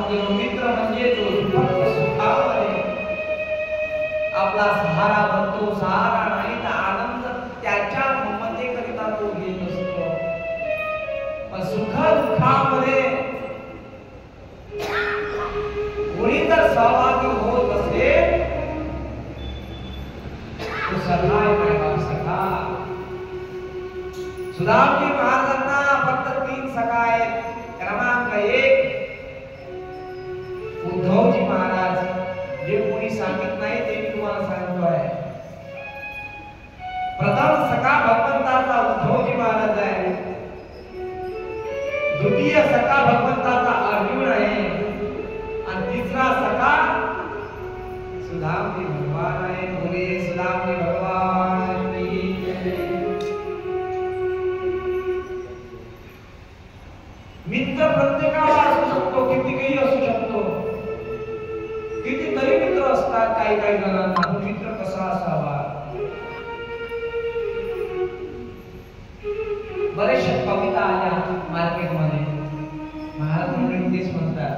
गेलो, मित्र म्हणजे जो फक्त सुखामध्ये आपला सहारा बनतो, सहारा नाही तर आनंद त्याच्या ममतेकरिता तो घेत असतो. पण सुख दुःखामध्ये कोणी जर सहभागी होत असेल तो सखा आहे माझा सखा. सुदामजी महाराजांना फक्त 3 सखा आहेत. क्रमांक 1 उद्धवजी महाराज, जे कोणी सांगित नाही ते मी तुम्हाला सांगतो आहे. प्रथम सखा भगवंताचा उद्धवजी महाराज आहे. द्वितीय सखा भगवंताचा अर्जुन आहे आणि तिसरा सखा सुदामजी भगवान आहे. बोले सुदामजी भगवान की जय. मित्र प्रत्येकाला असू शकतो, किती काही असू शकतो, कितीतरी मित्र असतात काही काही जणांना. मित्र कसा असावा? बरेचशा कविता आल्या मार्केटमध्ये, महाराज मंडळी तेच म्हणतात,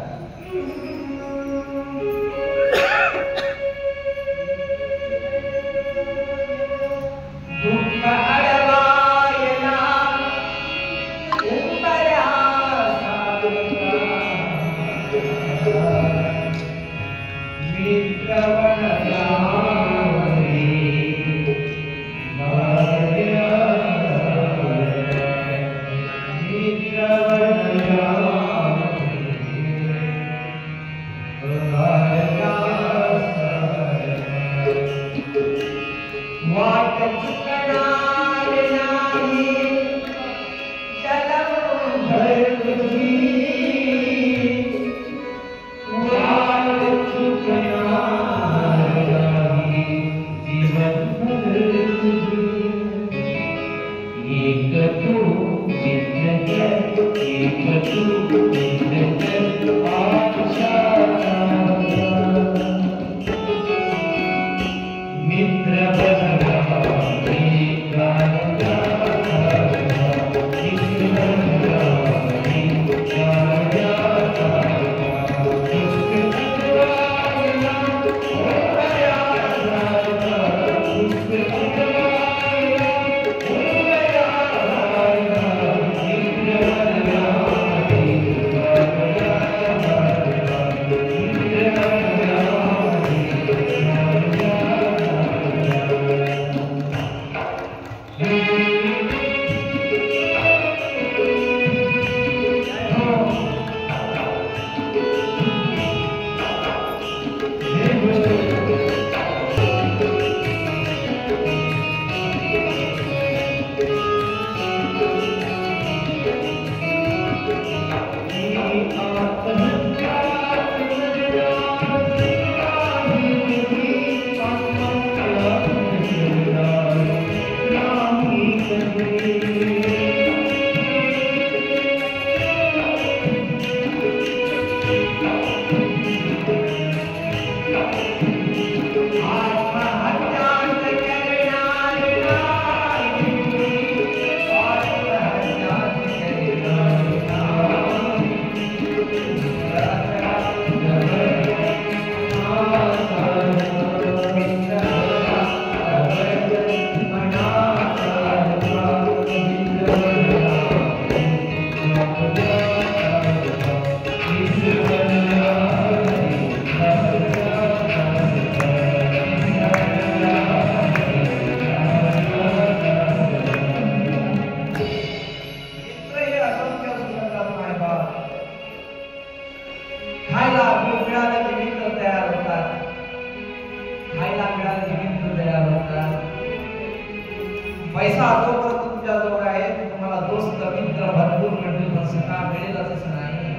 पैसा जोवर तुमच्याजवळ आहे तुम्हाला दोस्त मित्र भरपूर मिळतील, पण सखा मिळेलच नाही.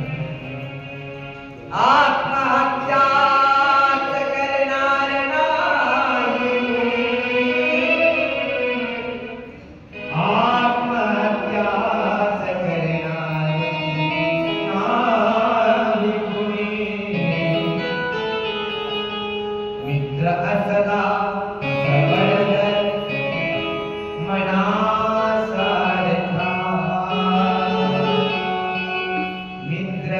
आत्महत्या करणार नाही, आत्महत्या करणार नाही मित्र असला मित्र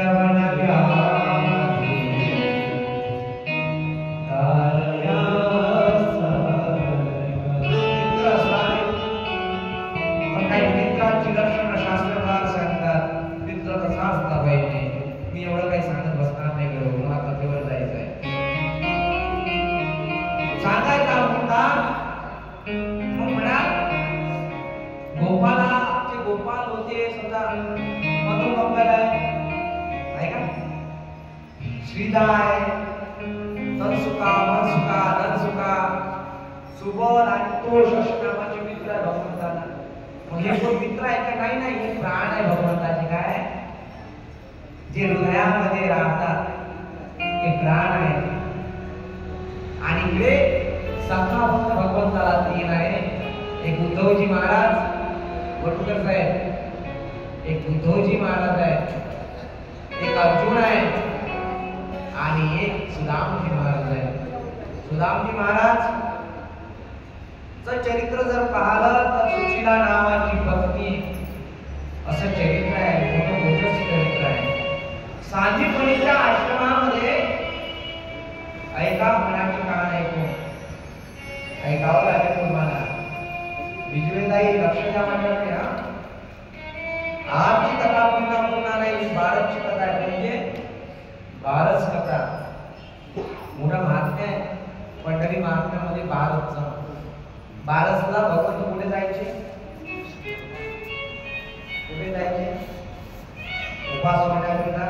श्रीदाय तनसुका मनसुका धनसुका सुबोध आणि तोष अशी नावाचे मित्र आहे भगवंताला. मग हे कोण मित्र आहे का? काही नाही, हे प्राण आहे भगवंताचे. काय जे हृदयामध्ये राहतात ते प्राण आहे. आणि इकडे सखा भक्त भगवंताला तीन आहे. एक उद्धवजी महाराज वटुकर साहेब, एक उद्धवजी महाराज आहे, एक अर्जुन आहे आणि एक सुदामजी महाराज आहे. सुदामजी महाराज चरित्र जर पाहिलं तर सुशीला नावाची भक्ती असं चरित्र आहे, मोठं मोठं चरित्र आहे. सांदीपनीच्या आश्रमामध्ये ऐका मनाची कान ऐकून ऐकावं लागेल तुम्हाला. विजयताई लक्ष द्या माझ्याकडे. आजची कथा पुन्हा पुन्हा नाही, बारसची कथा आहे, म्हणजे बारस कथा. मोठा महात्म्य आहे पंढरी महात्म्यामध्ये बारसचा. बारसला भगवंत कुठे जायचे? कुठे जायचे? उपास होण्याकरिता